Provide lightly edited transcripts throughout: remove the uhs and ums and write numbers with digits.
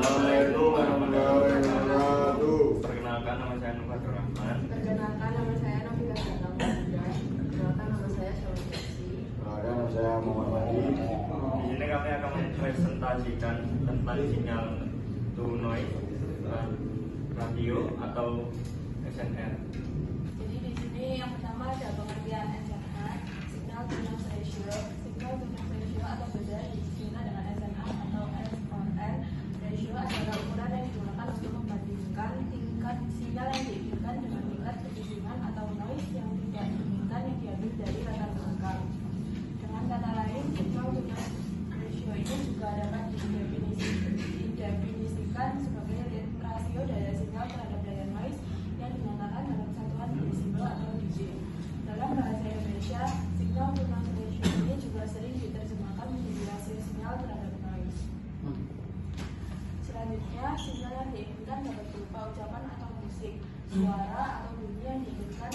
Assalamualaikum warahmatullahi wabarakatuh. Perkenalkan, nama saya Nova Rahman. Perkenalkan, nama saya Novita Salam. Perkenalkan, nama saya Shalom Jasi. Perkenalkan, nama saya Muhammad Wadi. Di sini kami akan mempresentasikan tentang sinyal to noise radio atau SNR. Jadi di sini yang pertama ada pengertian SNR, signal to noise ratio. Signal to noise ratio atau beda disebutkan dengan SNR atau SNR. Ratio adalah ukuran yang digunakan untuk membandingkan tingkat sinyal yang diinginkan dengan tingkat kebisingan atau noise yang tidak diinginkan yang diambil dari latar belakang. Dengan kata lain, signal to noise ratio ini juga dapat didefinisikan sebagai rasio daya sinyal terhadap daya noise yang dinyatakan dalam satuan desibel atau dB. Dalam bahasa Indonesia, signal to noise ratio ini juga sering diterjemahkan menjadi rasio sinyal terhadap noise. Selanjutnya, sinyal yang diinginkan dapat berupa ucapan atau musik, suara atau bunyi yang diinginkan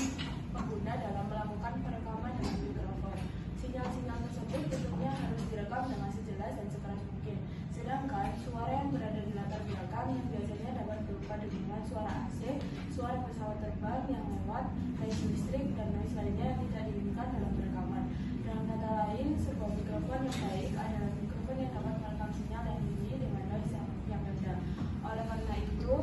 pengguna dalam melakukan perekaman dengan mikrofon. Sinyal-sinyal tersebut tentunya harus direkam dengan sejelas dan sekeras mungkin. Sedangkan suara yang berada di latar belakang yang biasanya dapat berupa dentuman suara AC, suara pesawat terbang yang lewat, noise listrik, dan noise lainnya yang tidak diinginkan dalam rekaman. Dengan kata lain, sebuah mikrofon yang baik adalah mikrofon yang dapat merekam sinyal yang tinggi dengan noise yang rendah. Oleh karena itu,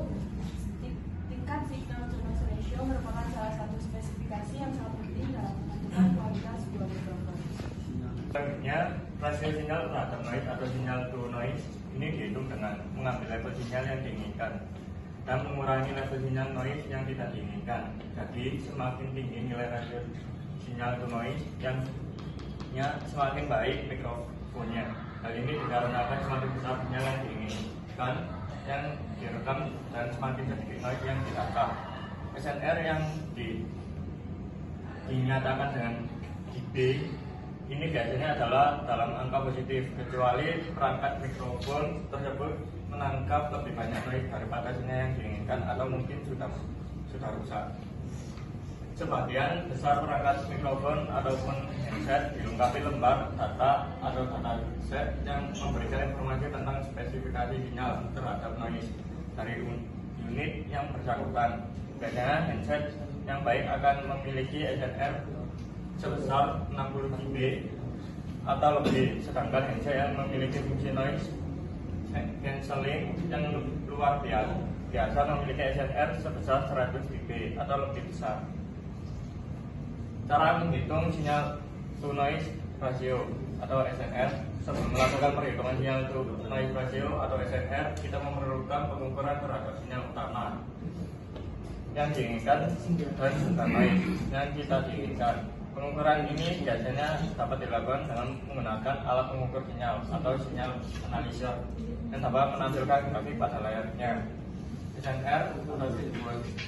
tingkat signal to noise ratio merupakan salah satu spesifikasi yang sangat penting dalam menentukan kualitas sebuah mikrofon. Selanjutnya, rasio sinyal terhadap noise atau sinyal to noise ini dihitung dengan mengambil level sinyal yang diinginkan dan mengurangi level sinyal noise yang tidak diinginkan. Jadi semakin tinggi nilai rasio sinyal to noise yang semakin baik mikrofonnya. Hal ini dikarenakan semakin besar sinyal yang diinginkan yang direkam dan semakin sedikit noise yang direkam. SNR yang dinyatakan dengan dB ini biasanya adalah dalam angka positif, kecuali perangkat mikrofon tersebut menangkap lebih banyak noise daripada sinyal yang diinginkan atau mungkin sudah rusak. Sebagian besar perangkat mikrofon ataupun headset dilengkapi lembar data atau data set yang memberikan informasi tentang spesifikasi sinyal terhadap noise dari unit yang bersangkutan. Biasanya headset yang baik akan memiliki SNR sebesar 60 dB atau lebih, sedangkan headset yang memiliki fungsi noise cancelling yang luar biasa memiliki SNR sebesar 100 dB atau lebih besar. Cara menghitung sinyal to noise ratio atau SNR. Sebelum melakukan perhitungan sinyal to noise ratio atau SNR, kita memerlukan pengukuran terhadap sinyal utama yang diinginkan dan noise yang kita diinginkan. Pengukuran ini biasanya dapat dilakukan dengan menggunakan alat pengukur sinyal atau sinyal analisa yang dapat menampilkan grafik pada layarnya. SNR atau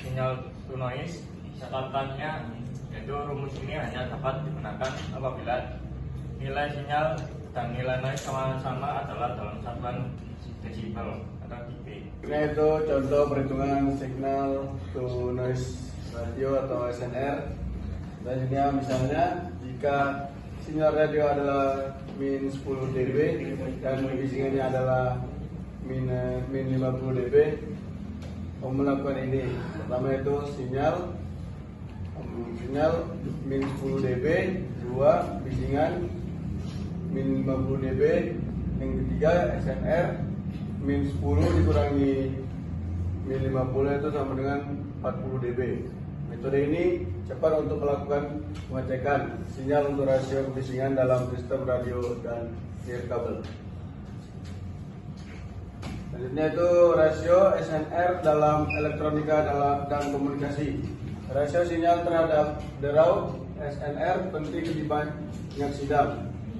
sinyal to noise, catatannya yaitu rumus ini hanya dapat digunakan apabila nilai sinyal dan nilai noise sama-sama adalah dalam satuan desibel atau dB. Ini itu contoh perhitungan signal to noise radio atau SNR. Selanjutnya misalnya jika sinyal radio adalah min 10 dB dan kebisingannya adalah min 50 dB, melakukan ini. Pertama itu sinyal min 10 dB, dua bisingan min 50 dB, yang ketiga SNR min 10 dikurangi min 50 itu sama dengan 40 dB. Metode ini cepat untuk melakukan pengecekan sinyal untuk rasio kebisingan dalam sistem radio dan nirkabel. Selanjutnya itu rasio SNR dalam elektronika dan komunikasi. Rasio sinyal terhadap deraut SNR penting di banyak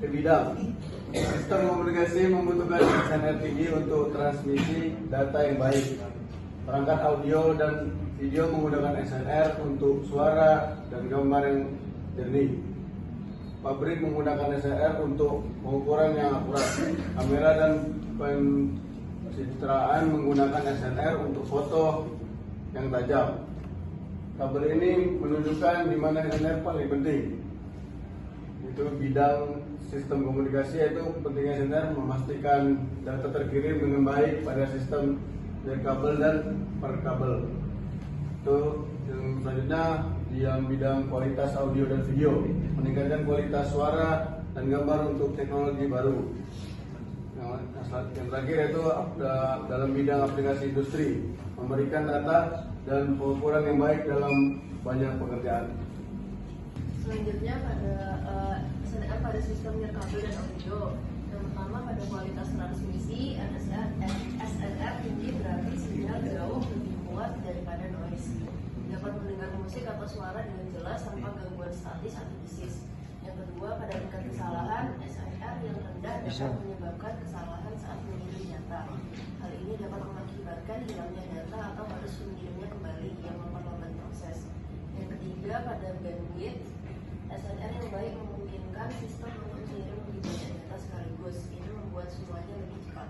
bidang. Sistem komunikasi membutuhkan SNR tinggi untuk transmisi data yang baik. Perangkat audio dan video menggunakan SNR untuk suara dan gambar yang jernih. Pabrik menggunakan SNR untuk pengukuran yang akurat. Kamera dan pencitraan menggunakan SNR untuk foto yang tajam. Tabel ini menunjukkan di mana SNR paling penting. Itu bidang sistem komunikasi, yaitu pentingnya SNR memastikan data terkirim dengan baik pada sistem nirkabel dan perkabel. Itu yang selanjutnya di bidang kualitas audio dan video, meningkatkan kualitas suara dan gambar untuk teknologi baru. Yang terakhir yaitu dalam bidang aplikasi industri, memberikan data dan pengukuran yang baik dalam banyak pekerjaan. Selanjutnya SNR pada sistem nirkabel dan audio. Yang pertama pada kualitas transmisi, SNR tinggi berarti sinyal jauh lebih kuat daripada noise. Dapat mendengar musik atau suara dengan jelas tanpa gangguan statis atau desis. Yang kedua, pada tingkat kesalahan, SNR yang rendah dapat menyebabkan kesalahan saat mengirim data. Hal ini dapat mengakibatkan hilangnya data atau harus mengirimnya kembali yang memperlambat proses. Yang ketiga, pada bandwidth, SNR yang baik memungkinkan sistem untuk mengirim lebih banyak data sekaligus. Ini membuat semuanya lebih cepat.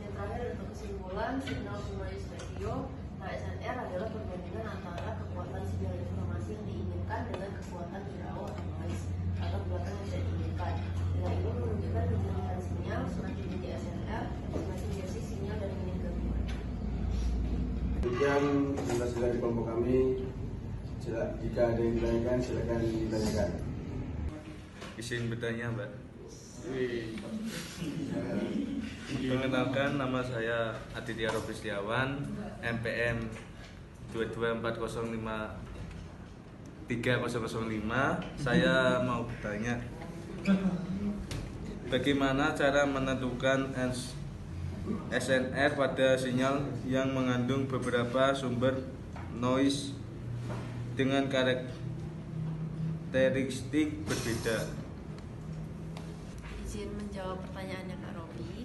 Yang terakhir, untuk kesimpulan, signal to noise ratio, SNR adalah perbandingan antara kekuatan sinyal informasi yang diinginkan dengan kekuatan hirau atau noise atau belakang yang tidak diinginkan. Nilai ini menunjukkan kejernihan sinyal. Semakin tinggi SNR, semakin bersih sinyal dan minim gangguan. Demikian penjelasan dari kelompok kami. Jika ada yang ditanyakan, silakan ditanyakan. Izin bertanya, Mbak. Perkenalkan, nama saya Aditya Robi Setiawan, MPN 224053005. Saya mau bertanya, bagaimana cara menentukan SNR pada sinyal yang mengandung beberapa sumber noise dengan karakteristik berbeda? Izin menjawab pertanyaannya Kak Robi.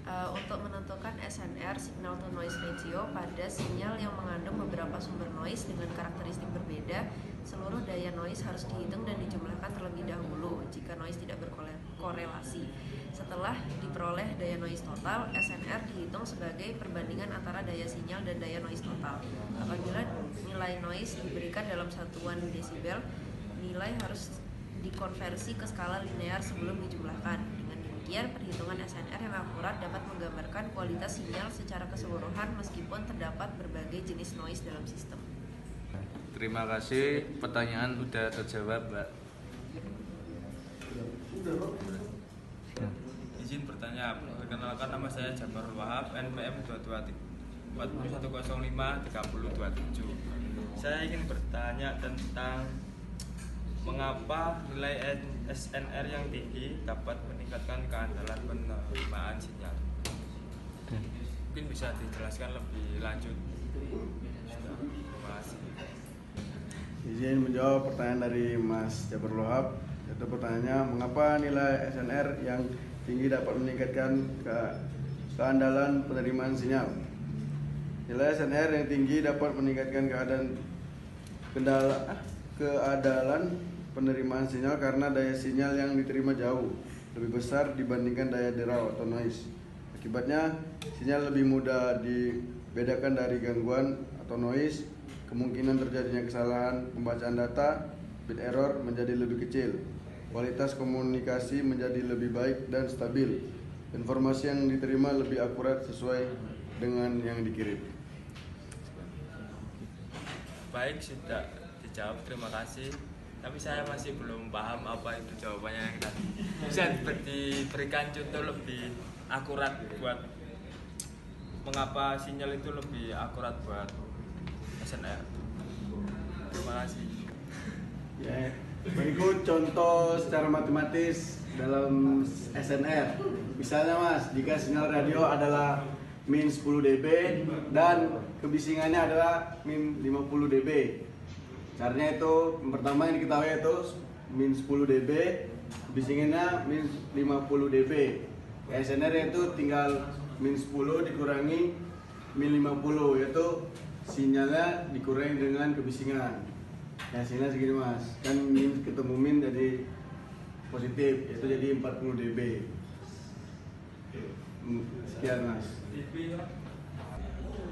Untuk menentukan SNR (signal to noise ratio) pada sinyal yang mengandung beberapa sumber noise dengan karakteristik berbeda, seluruh daya noise harus dihitung dan dijumlahkan terlebih dahulu jika noise tidak berkorelasi. Setelah diperoleh daya noise total, SNR dihitung sebagai perbandingan antara daya sinyal dan daya noise total. Apabila nilai noise diberikan dalam satuan desibel, nilai harus dikonversi ke skala linear sebelum dijumlahkan. Dengan demikian, perhitungan SNR yang akurat dapat menggambarkan kualitas sinyal secara keseluruhan meskipun terdapat berbagai jenis noise dalam sistem. Terima kasih, pertanyaan udah terjawab, Mbak. Izin bertanya, perkenalkan nama saya Jabarul Wahab, NPM 221053027. Saya ingin bertanya tentang mengapa nilai SNR yang tinggi dapat meningkatkan keandalan penerimaan sinyal. Mungkin bisa dijelaskan lebih lanjut. Terima kasih. Izin menjawab pertanyaan dari Mas Jabarul Wahab. Itu pertanyaannya, mengapa nilai SNR yang tinggi dapat meningkatkan keandalan penerimaan sinyal? Nilai SNR yang tinggi dapat meningkatkan keandalan penerimaan sinyal karena daya sinyal yang diterima jauh lebih besar dibandingkan daya derau atau noise. Akibatnya, sinyal lebih mudah dibedakan dari gangguan atau noise. Kemungkinan terjadinya kesalahan pembacaan data, bit error menjadi lebih kecil. Kualitas komunikasi menjadi lebih baik dan stabil. Informasi yang diterima lebih akurat sesuai dengan yang dikirim. Baik, sudah dijawab, terima kasih. Tapi saya masih belum paham apa itu jawabannya yang tadi. Bisa diberikan contoh lebih akurat buat mengapa sinyal itu lebih akurat buat SNR. Terima kasih. Ya, berikut contoh secara matematis dalam SNR. Misalnya Mas, jika sinyal radio adalah min 10 dB dan kebisingannya adalah min 50 dB. Caranya itu, yang pertama yang diketahui itu min 10 dB, kebisingannya min 50 dB. SNR itu tinggal min 10 dikurangi min 50, yaitu sinyalnya dikurangi dengan kebisingan. Ya, hasilnya segini Mas, kan min ketemu min jadi positif, itu jadi 40 dB. Sekian Mas.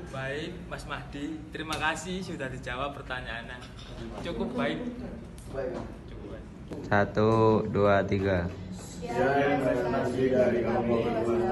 Baik, Mas Mahdi, terima kasih sudah dijawab pertanyaannya. Cukup baik. Baik. Cukup baik. 1, 2, 3. Sekian presentasi dari kelompok kedua.